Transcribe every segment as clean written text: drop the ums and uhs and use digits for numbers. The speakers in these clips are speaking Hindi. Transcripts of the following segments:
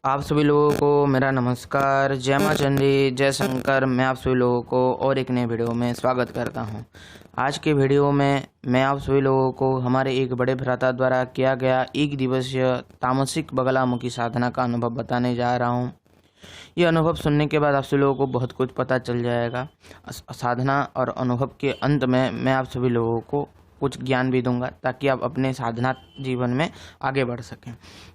आप सभी लोगों को मेरा नमस्कार। जय माँ चंडी, जय शंकर। मैं आप सभी लोगों को और एक नए वीडियो में स्वागत करता हूं। आज के वीडियो में मैं आप सभी लोगों को हमारे एक बड़े भ्राता द्वारा किया गया 1 दिवसीय तामसिक बगलामुखी साधना का अनुभव बताने जा रहा हूं। ये अनुभव सुनने के बाद आप सभी लोगों को बहुत कुछ पता चल जाएगा। साधना और अनुभव के अंत में मैं आप सभी लोगों को कुछ ज्ञान भी दूंगा ताकि आप अपने साधना जीवन में आगे बढ़ सकें।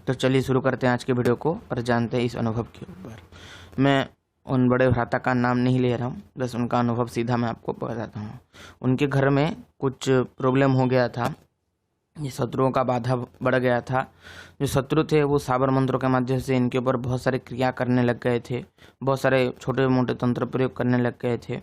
तो चलिए शुरू करते हैं आज के वीडियो को और जानते हैं इस अनुभव के ऊपर। मैं उन बड़े भ्राता का नाम नहीं ले रहा हूँ, बस उनका अनुभव सीधा मैं आपको बताता हूँ। उनके घर में कुछ प्रॉब्लम हो गया था, ये शत्रुओं का बाधा बढ़ गया था। जो शत्रु थे वो साबर मंत्रों के माध्यम से इनके ऊपर बहुत सारे क्रिया करने लग गए थे, बहुत सारे छोटे मोटे तंत्र प्रयोग करने लग गए थे।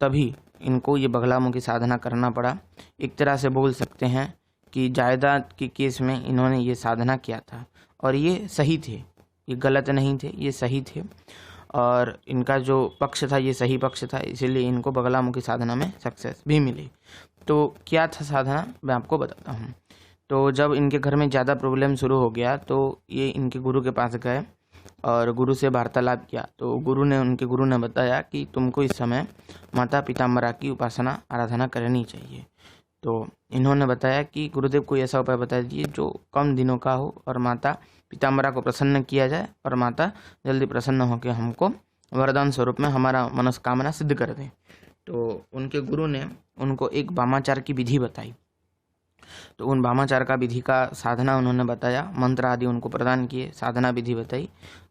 तभी इनको ये बगलामुखी साधना करना पड़ा। एक तरह से बोल सकते हैं कि जायदाद के केस में इन्होंने ये साधना किया था और ये सही थे, ये गलत नहीं थे, ये सही थे और इनका जो पक्ष था ये सही पक्ष था, इसीलिए इनको बगलामुखी साधना में सक्सेस भी मिली। तो क्या था साधना, मैं आपको बताता हूँ। तो जब इनके घर में ज़्यादा प्रॉब्लम शुरू हो गया तो ये इनके गुरु के पास गए और गुरु से वार्तालाप किया। तो उनके गुरु ने बताया कि तुमको इस समय माता पिताम्बरा की उपासना आराधना करनी चाहिए। तो इन्होंने बताया कि गुरुदेव कोई ऐसा उपाय बता दीजिए जो कम दिनों का हो और माता पिताम्बरा को प्रसन्न किया जाए और माता जल्दी प्रसन्न होकर हमको वरदान स्वरूप में हमारा मनोकामना सिद्ध कर दें। तो उनके गुरु ने उनको एक वामाचार की विधि बताई। तो उन वामाचार का विधि का साधना उन्होंने बताया, मंत्र आदि उनको प्रदान किए, साधना विधि बताई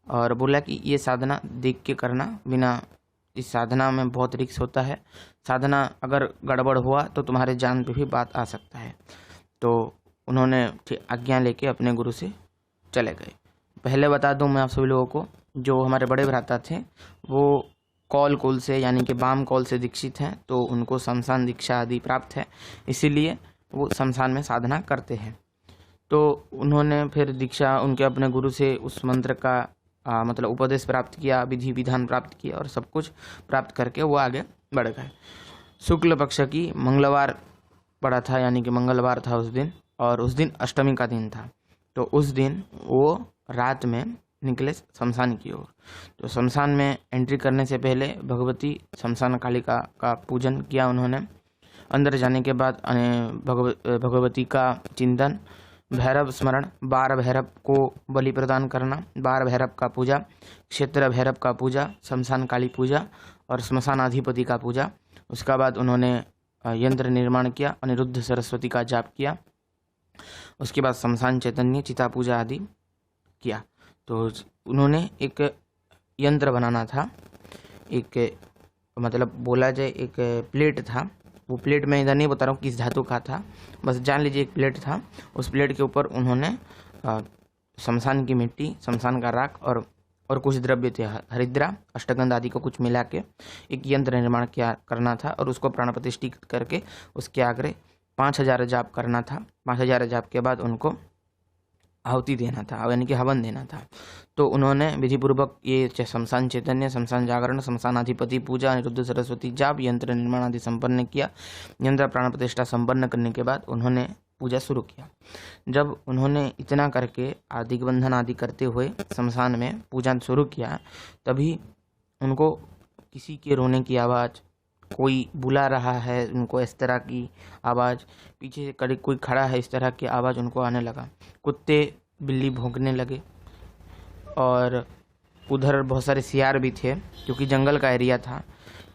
और बोला कि ये साधना देख के करना, बिना इस साधना में बहुत रिस्क होता है, साधना अगर गड़बड़ हुआ तो तुम्हारे जान पे भी बात आ सकता है। तो उन्होंने आज्ञा लेके अपने गुरु से चले गए। पहले बता दूं मैं आप सभी लोगों को, जो हमारे बड़े भ्राता थे वो कौल कुल से यानी कि वाम कौल से दीक्षित हैं, तो उनको शमशान दीक्षा आदि प्राप्त है, इसीलिए वो शमशान में साधना करते हैं। तो उन्होंने फिर दीक्षा उनके अपने गुरु से उस मंत्र का मतलब उपदेश प्राप्त किया, विधि विधान प्राप्त किया और सब कुछ प्राप्त करके वो आगे बढ़ गए। शुक्ल पक्ष की मंगलवार पड़ा था, यानी कि मंगलवार था उस दिन, और उस दिन अष्टमी का दिन था। तो उस दिन वो रात में निकले शमशान की ओर। तो शमशान में एंट्री करने से पहले भगवती शमशान कालिका का पूजन किया उन्होंने। अंदर जाने के बाद भगवती का चिंतन, भैरव स्मरण, 12 भैरव को बलि प्रदान करना, 12 भैरव का पूजा, क्षेत्र भैरव का पूजा, शमशान काली पूजा और श्मशान अधिपति का पूजा। उसके बाद उन्होंने यंत्र निर्माण किया, अनिरुद्ध सरस्वती का जाप किया। उसके बाद शमशान चैतन्य चिता पूजा आदि किया। तो उन्होंने एक यंत्र बनाना था, एक मतलब बोला जाए एक प्लेट था। वो प्लेट मैं इधर नहीं बता रहा हूँ किस धातु का था, बस जान लीजिए एक प्लेट था। उस प्लेट के ऊपर उन्होंने शमशान की मिट्टी, शमशान का राख और कुछ द्रव्य थे, हरिद्रा, अष्टगंध आदि को कुछ मिला के एक यंत्र निर्माण करना था और उसको प्राण प्रतिष्ठित करके उसके आगे 5000 जाप करना था। 5000 जाप के बाद उनको आहुति देना था, यानी कि हवन देना था। तो उन्होंने विधिपूर्वक ये शमशान चैतन्य, शमशान जागरण, शमशान अधिपति पूजा, अनिरुद्ध सरस्वती जाप, यंत्र निर्माण आदि संपन्न किया। यंत्र प्राण प्रतिष्ठा संपन्न करने के बाद उन्होंने पूजा शुरू किया। जब उन्होंने इतना करके दिग्बंधन आदि करते हुए शमशान में पूजा शुरू किया, तभी उनको किसी के रोने की आवाज़, कोई बुला रहा है उनको, इस तरह की आवाज़, पीछे से कोई खड़ा है इस तरह की आवाज़ उनको आने लगा। कुत्ते बिल्ली भौंकने लगे और उधर बहुत सारे सियार भी थे क्योंकि जंगल का एरिया था।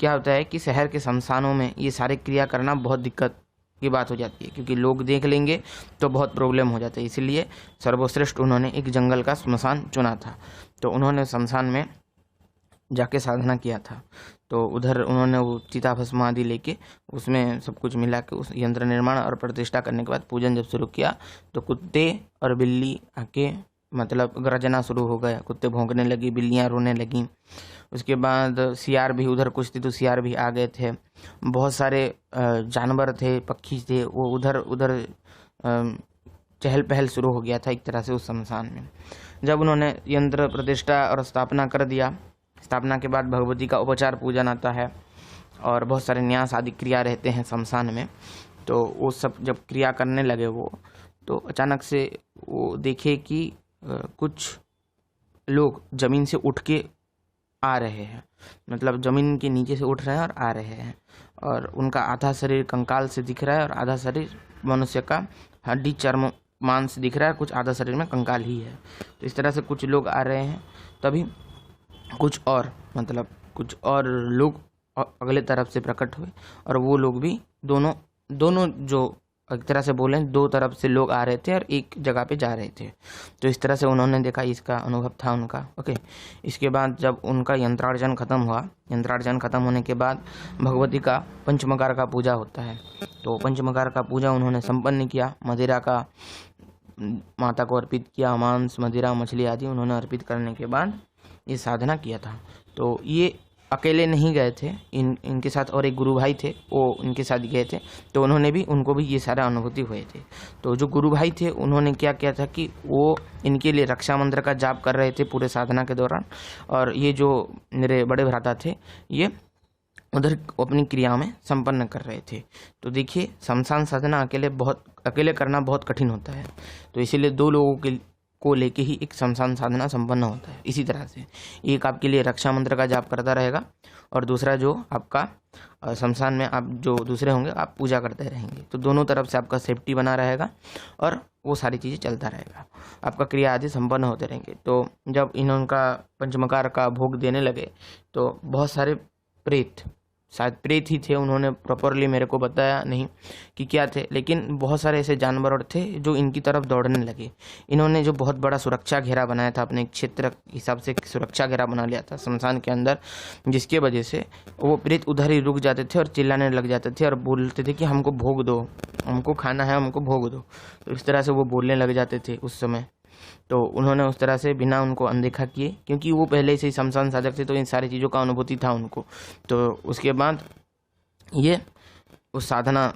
क्या होता है कि शहर के शमशानों में ये सारे क्रिया करना बहुत दिक्कत की बात हो जाती है, क्योंकि लोग देख लेंगे तो बहुत प्रॉब्लम हो जाता है। इसलिए सर्वश्रेष्ठ उन्होंने एक जंगल का श्मशान चुना था। तो उन्होंने शमशान में जाके साधना किया था। तो उधर उन्होंने वो चिता भस्म आदि लेके उसमें सब कुछ मिला के उस यंत्र निर्माण और प्रतिष्ठा करने के बाद पूजन जब शुरू किया तो कुत्ते और बिल्ली आके मतलब गरजना शुरू हो गया, कुत्ते भौंकने लगी, बिल्लियाँ रोने लगीं। उसके बाद सियार भी, उधर कुछ थी तो सियार भी आ गए थे। बहुत सारे जानवर थे, पक्षी थे, वो उधर उधर चहल पहल शुरू हो गया था एक तरह से उस शमशान में। जब उन्होंने यंत्र प्रतिष्ठा और स्थापना कर दिया, स्थापना के बाद भगवती का उपचार पूजन आता है और बहुत सारे न्यास आदि क्रिया रहते हैं शमशान में। तो वो सब जब क्रिया करने लगे वो, तो अचानक से वो देखे कि कुछ लोग जमीन से उठ के आ रहे हैं, मतलब जमीन के नीचे से उठ रहे हैं और आ रहे हैं, और उनका आधा शरीर कंकाल से दिख रहा है और आधा शरीर मनुष्य का हड्डी चर्म मांस दिख रहा है, कुछ आधा शरीर में कंकाल ही है। तो इस तरह से कुछ लोग आ रहे हैं। तभी कुछ और लोग अगले तरफ से प्रकट हुए, और वो लोग भी दोनों जो एक तरह से बोलें, दो तरफ से लोग आ रहे थे और एक जगह पे जा रहे थे। तो इस तरह से उन्होंने देखा, इसका अनुभव था उनका। ओके, इसके बाद जब उनका यंत्रार्जन खत्म हुआ, यंत्रार्जन खत्म होने के बाद भगवती का पंचमकार का पूजा होता है। तो पंचमकार का पूजा उन्होंने संपन्न किया। मदिरा का माता को अर्पित किया, मांस, मदिरा, मछली आदि उन्होंने अर्पित करने के बाद ये साधना किया था। तो ये अकेले नहीं गए थे, इनके साथ और एक गुरु भाई थे, वो इनके साथ गए थे। तो उनको भी ये सारा अनुभूति हुए थे। तो जो गुरु भाई थे उन्होंने क्या किया था कि वो इनके लिए रक्षा मंत्र का जाप कर रहे थे पूरे साधना के दौरान, और ये जो मेरे बड़े भ्राता थे ये उधर अपनी क्रिया में संपन्न कर रहे थे। तो देखिए, शमशान साधना अकेले करना बहुत कठिन होता है। तो इसीलिए दो लोगों को लेके ही एक शमशान साधना संपन्न होता है। इसी तरह से एक आपके लिए रक्षा मंत्र का जाप करता रहेगा, और दूसरा जो आपका शमशान में आप जो दूसरे होंगे आप पूजा करते रहेंगे। तो दोनों तरफ से आपका सेफ्टी बना रहेगा और वो सारी चीज़ें चलता रहेगा, आपका क्रिया आदि संपन्न होते रहेंगे। तो जब इनका पंचमकार का भोग देने लगे तो बहुत सारे प्रेत, शायद प्रेत ही थे, उन्होंने प्रॉपरली मेरे को बताया नहीं कि क्या थे, लेकिन बहुत सारे ऐसे जानवर थे जो इनकी तरफ दौड़ने लगे। इन्होंने जो बहुत बड़ा सुरक्षा घेरा बनाया था, अपने क्षेत्र के हिसाब से सुरक्षा घेरा बना लिया था शमशान के अंदर, जिसके वजह से वो प्रेत उधर ही रुक जाते थे और चिल्लाने लग जाते थे और बोलते थे कि हमको भोग दो, हमको खाना है, हमको भोग दो। तो इस तरह से वो बोलने लग जाते थे उस समय। तो उन्होंने उस तरह से बिना उनको अनदेखा किए, क्योंकि वो पहले से ही शमशान साधक थे, तो इन सारी चीज़ों का अनुभूति था उनको। तो उसके बाद ये उस साधना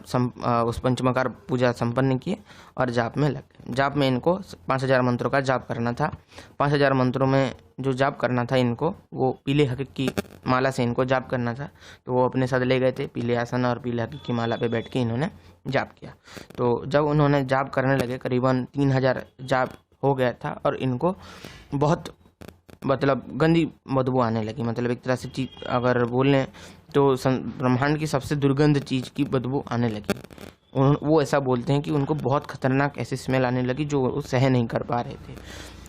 उस पंचमकार पूजा संपन्न किए और जाप में लगे। जाप में इनको 5000 मंत्रों का जाप करना था। 5000 मंत्रों में जो जाप करना था इनको, वो पीले हकीक की माला से इनको जाप करना था। तो वो अपने साथ ले गए थे पीले आसन, और पीले हकीक की माला पे बैठ के इन्होंने जाप किया। तो जब उन्होंने जाप करने लगे, करीबन 3000 जाप हो गया था, और इनको बहुत गंदी बदबू आने लगी। मतलब एक तरह से चीज अगर बोलें तो ब्रह्मांड की सबसे दुर्गंध चीज़ की बदबू आने लगी। वो ऐसा बोलते हैं कि उनको बहुत खतरनाक ऐसी स्मेल आने लगी जो वो सह नहीं कर पा रहे थे।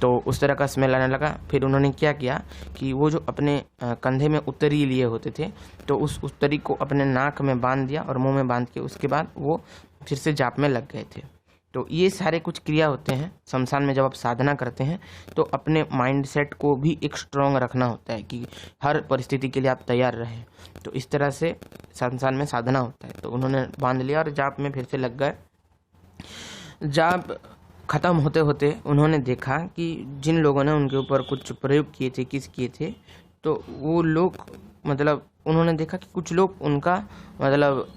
तो उस तरह का स्मेल आने लगा। फिर उन्होंने क्या किया कि वो जो अपने कंधे में उत्तरी लिए होते थे, तो उस उत्तरी को अपने नाक में बांध दिया और मुंह में बांध के उसके बाद वो फिर से जाप में लग गए थे। तो ये सारे कुछ क्रिया होते हैं शमशान में। जब आप साधना करते हैं तो अपने माइंड सेट को भी एक स्ट्रॉन्ग रखना होता है कि हर परिस्थिति के लिए आप तैयार रहें। तो इस तरह से शमशान में साधना होता है। तो उन्होंने बांध लिया और जाप में फिर से लग गए। जाप खत्म होते होते उन्होंने देखा कि जिन लोगों ने उनके ऊपर कुछ प्रयोग किए थे, तो वो लोग उन्होंने देखा कि कुछ लोग उनका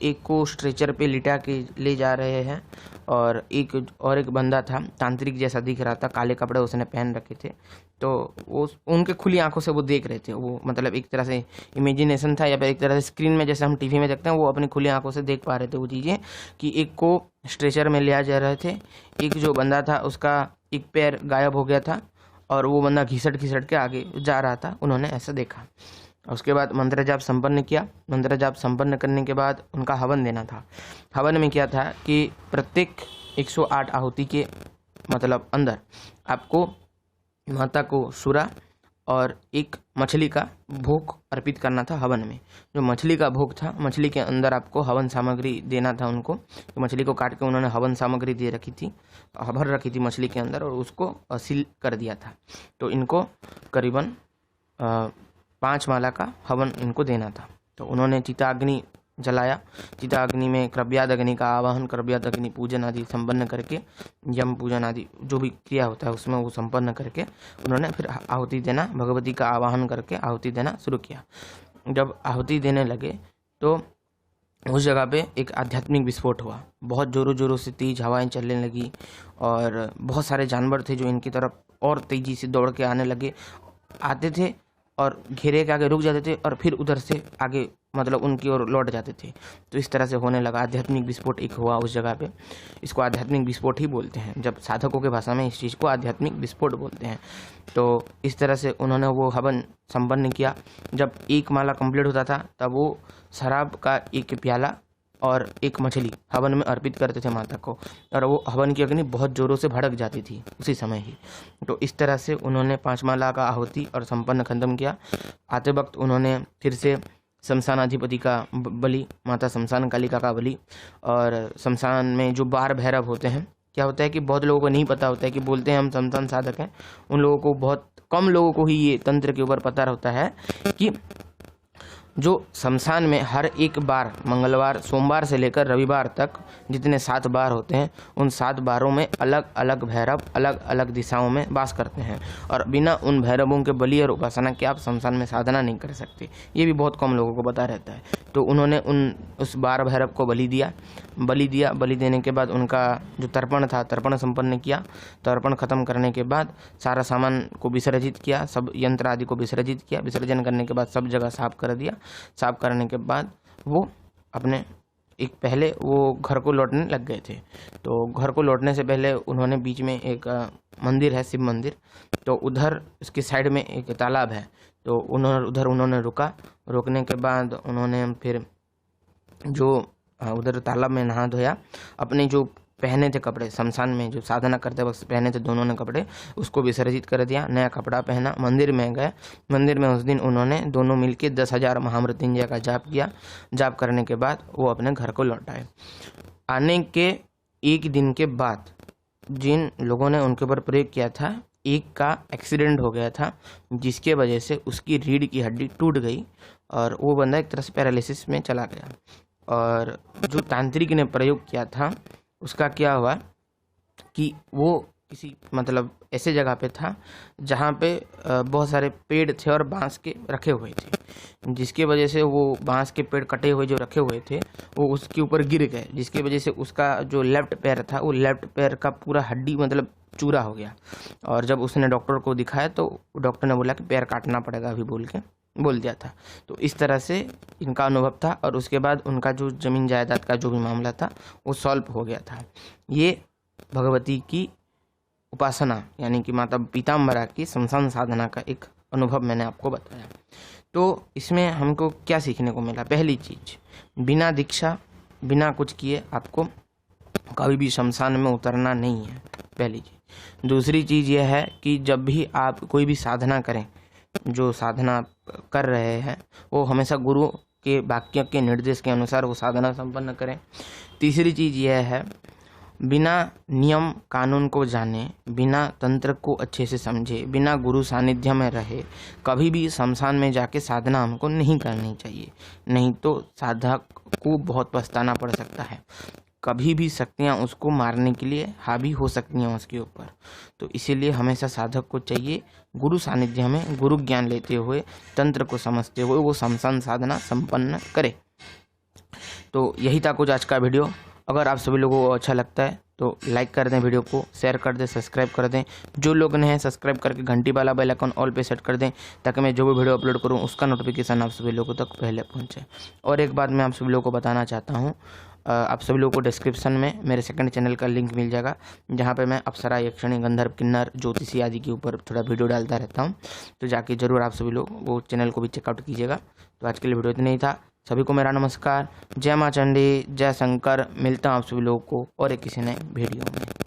एक को स्ट्रेचर पे लिटा के ले जा रहे हैं, और एक बंदा था तांत्रिक जैसा दिख रहा था, काले कपड़े उसने पहन रखे थे। तो वो उनके खुली आंखों से वो देख रहे थे। वो एक तरह से इमेजिनेशन था, या फिर एक तरह से स्क्रीन में जैसे हम टीवी में देखते हैं, वो अपनी खुली आंखों से देख पा रहे थे वो चीज़ें कि एक को स्ट्रेचर में लिया जा रहे थे, एक जो बंदा था उसका एक पैर गायब हो गया था और वो बंदा घिसट के आगे जा रहा था। उन्होंने ऐसा देखा। उसके बाद मंत्र जाप संपन्न किया। मंत्र जाप संपन्न करने के बाद उनका हवन देना था। हवन में क्या था कि प्रत्येक 108 आहुति के अंदर आपको माता को सूरा और एक मछली का भोग अर्पित करना था हवन में। जो मछली का भोग था, मछली के अंदर आपको हवन सामग्री देना था उनको। तो मछली को काट के उन्होंने हवन सामग्री दे रखी थी, भर रखी थी मछली के अंदर, और उसको सील कर दिया था। तो इनको करीबन 5 माला का हवन इनको देना था। तो उन्होंने चिताग्नि जलाया। चिताग्नि में क्रव्याद अग्नि का आवाहन, क्रव्याद अग्नि पूजन आदि संपन्न करके, यम पूजन आदि जो भी क्रिया होता है उसमें वो संपन्न करके उन्होंने फिर आहुति देना, भगवती का आवाहन करके आहुति देना शुरू किया। जब आहुति देने लगे तो उस जगह पे एक आध्यात्मिक विस्फोट हुआ। बहुत जोरों जोरों से तेज हवाएं चलने लगी और बहुत सारे जानवर थे जो इनकी तरफ और तेज़ी से दौड़ के आने लगे, आते थे और घेरे के आगे रुक जाते थे और फिर उधर से आगे मतलब उनकी ओर लौट जाते थे। तो इस तरह से होने लगा। आध्यात्मिक विस्फोट एक हुआ उस जगह पे। इसको आध्यात्मिक विस्फोट ही बोलते हैं, जब साधकों के भाषा में इस चीज़ को आध्यात्मिक विस्फोट बोलते हैं। तो इस तरह से उन्होंने वो हवन संपन्न किया। जब एक माला कंप्लीट होता था तब वो शराब का एक प्याला और एक मछली हवन में अर्पित करते थे माता को, और वो हवन की अग्नि बहुत ज़ोरों से भड़क जाती थी उसी समय ही। तो इस तरह से उन्होंने 5 माला का आहुति और संपन्न खत्म किया। आते वक्त उन्होंने फिर से शमशानाधिपति का बलि, माता शमशान कालिका का बलि, और शमशान में जो बार भैरव होते हैं, क्या होता है कि बहुत लोगों को नहीं पता होता है कि बोलते हैं हम शमशान साधक हैं, उन लोगों को, बहुत कम लोगों को ही ये तंत्र के ऊपर पता होता है कि जो शमशान में हर एक बार, मंगलवार, सोमवार से लेकर रविवार तक जितने 7 बार होते हैं, उन 7 बारों में अलग अलग भैरव अलग अलग दिशाओं में वास करते हैं, और बिना उन भैरवों के बलि और उपासना के आप शमशान में साधना नहीं कर सकते। ये भी बहुत कम लोगों को पता रहता है। तो उन्होंने उस बार भैरव को बलि दिया। बलि देने के बाद उनका जो तर्पण था, तर्पण संपन्न किया। तर्पण खत्म करने के बाद सारा सामान को विसर्जित किया, सब यंत्र आदि को विसर्जित किया। विसर्जन करने के बाद सब जगह साफ कर दिया। साफ करने के बाद वो अपने पहले वो घर को लौटने लग गए थे। तो घर को लौटने से पहले उन्होंने बीच में एक मंदिर है, शिव मंदिर, तो उधर उसके साइड में एक तालाब है, तो उन्होंने रुका। रुकने के बाद उन्होंने फिर जो उधर तालाब में नहा धोया। अपने जो पहने थे कपड़े, शमशान में जो साधना करते वक्त पहने थे दोनों ने कपड़े, उसको विसर्जित कर दिया। नया कपड़ा पहना, मंदिर में गए। मंदिर में उस दिन उन्होंने दोनों मिलके 10,000 महामृत्युंजय का जाप किया। जाप करने के बाद वो अपने घर को लौट आए। आने के 1 दिन के बाद जिन लोगों ने उनके ऊपर प्रयोग किया था, एक का एक्सीडेंट हो गया था, जिसके वजह से उसकी रीढ़ की हड्डी टूट गई और वो बंदा एक तरह से पैरालिसिस में चला गया। और जो तांत्रिक ने प्रयोग किया था उसका क्या हुआ कि वो किसी मतलब ऐसे जगह पे था जहाँ पे बहुत सारे पेड़ थे और बांस के रखे हुए थे, जिसके वजह से वो बांस के पेड़ कटे हुए जो रखे हुए थे वो उसके ऊपर गिर गए, जिसकी वजह से उसका जो लेफ्ट पैर था वो लेफ्ट पैर का पूरा हड्डी मतलब चूरा हो गया। और जब उसने डॉक्टर को दिखाया तो डॉक्टर ने बोला कि पैर काटना पड़ेगा अभी बोल दिया था। तो इस तरह से इनका अनुभव था। और उसके बाद उनका जो जमीन जायदाद का जो भी मामला था वो सॉल्व हो गया था। ये भगवती की उपासना यानी कि माता पीताम्बरा की शमशान साधना का एक अनुभव मैंने आपको बताया। तो इसमें हमको क्या सीखने को मिला? पहली चीज, बिना दीक्षा बिना कुछ किए आपको कभी भी शमशान में उतरना नहीं है, पहली चीज। दूसरी चीज यह है कि जब भी आप कोई भी साधना करें, जो साधना कर रहे हैं वो हमेशा गुरु के वाक्य के निर्देश के अनुसार वो साधना संपन्न करें। तीसरी चीज यह है, बिना नियम कानून को जाने, बिना तंत्र को अच्छे से समझे, बिना गुरु सानिध्य में रहे कभी भी शमशान में जाके साधना हमको नहीं करनी चाहिए, नहीं तो साधक को बहुत पछताना पड़ सकता है। कभी भी शक्तियाँ उसको मारने के लिए हावी हो सकती हैं उसके ऊपर। तो इसीलिए हमेशा साधक को चाहिए गुरु सानिध्य में गुरु ज्ञान लेते हुए, तंत्र को समझते हुए वो शमशान साधना संपन्न करे। तो यही था कुछ आज का वीडियो। अगर आप सभी लोगों को अच्छा लगता है तो लाइक कर दें वीडियो को, शेयर कर दें, सब्सक्राइब कर दें। जो लोग नए हैं सब्सक्राइब करके घंटी वाला बेल आइकन ऑल पे सेट कर दें, ताकि मैं जो भी वीडियो अपलोड करूं उसका नोटिफिकेशन आप सभी लोगों तक पहले पहुंचे। और एक बात मैं आप सभी लोगों को बताना चाहता हूं, आप सभी लोगों को डिस्क्रिप्शन में मेरे सेकंड चैनल का लिंक मिल जाएगा, जहां पे मैं अप्सरा, यक्षिणी, गंधर्व, किन्नर, ज्योतिषी आदि के ऊपर थोड़ा वीडियो डालता रहता हूं। तो जाके जरूर आप सभी लोग वो चैनल को भी चेकआउट कीजिएगा। तो आज के लिए वीडियो इतना ही था। सभी को मेरा नमस्कार। जय माँ चंडी, जय शंकर। मिलता हूँ आप सभी लोगों को और एक किसी नए वीडियो में।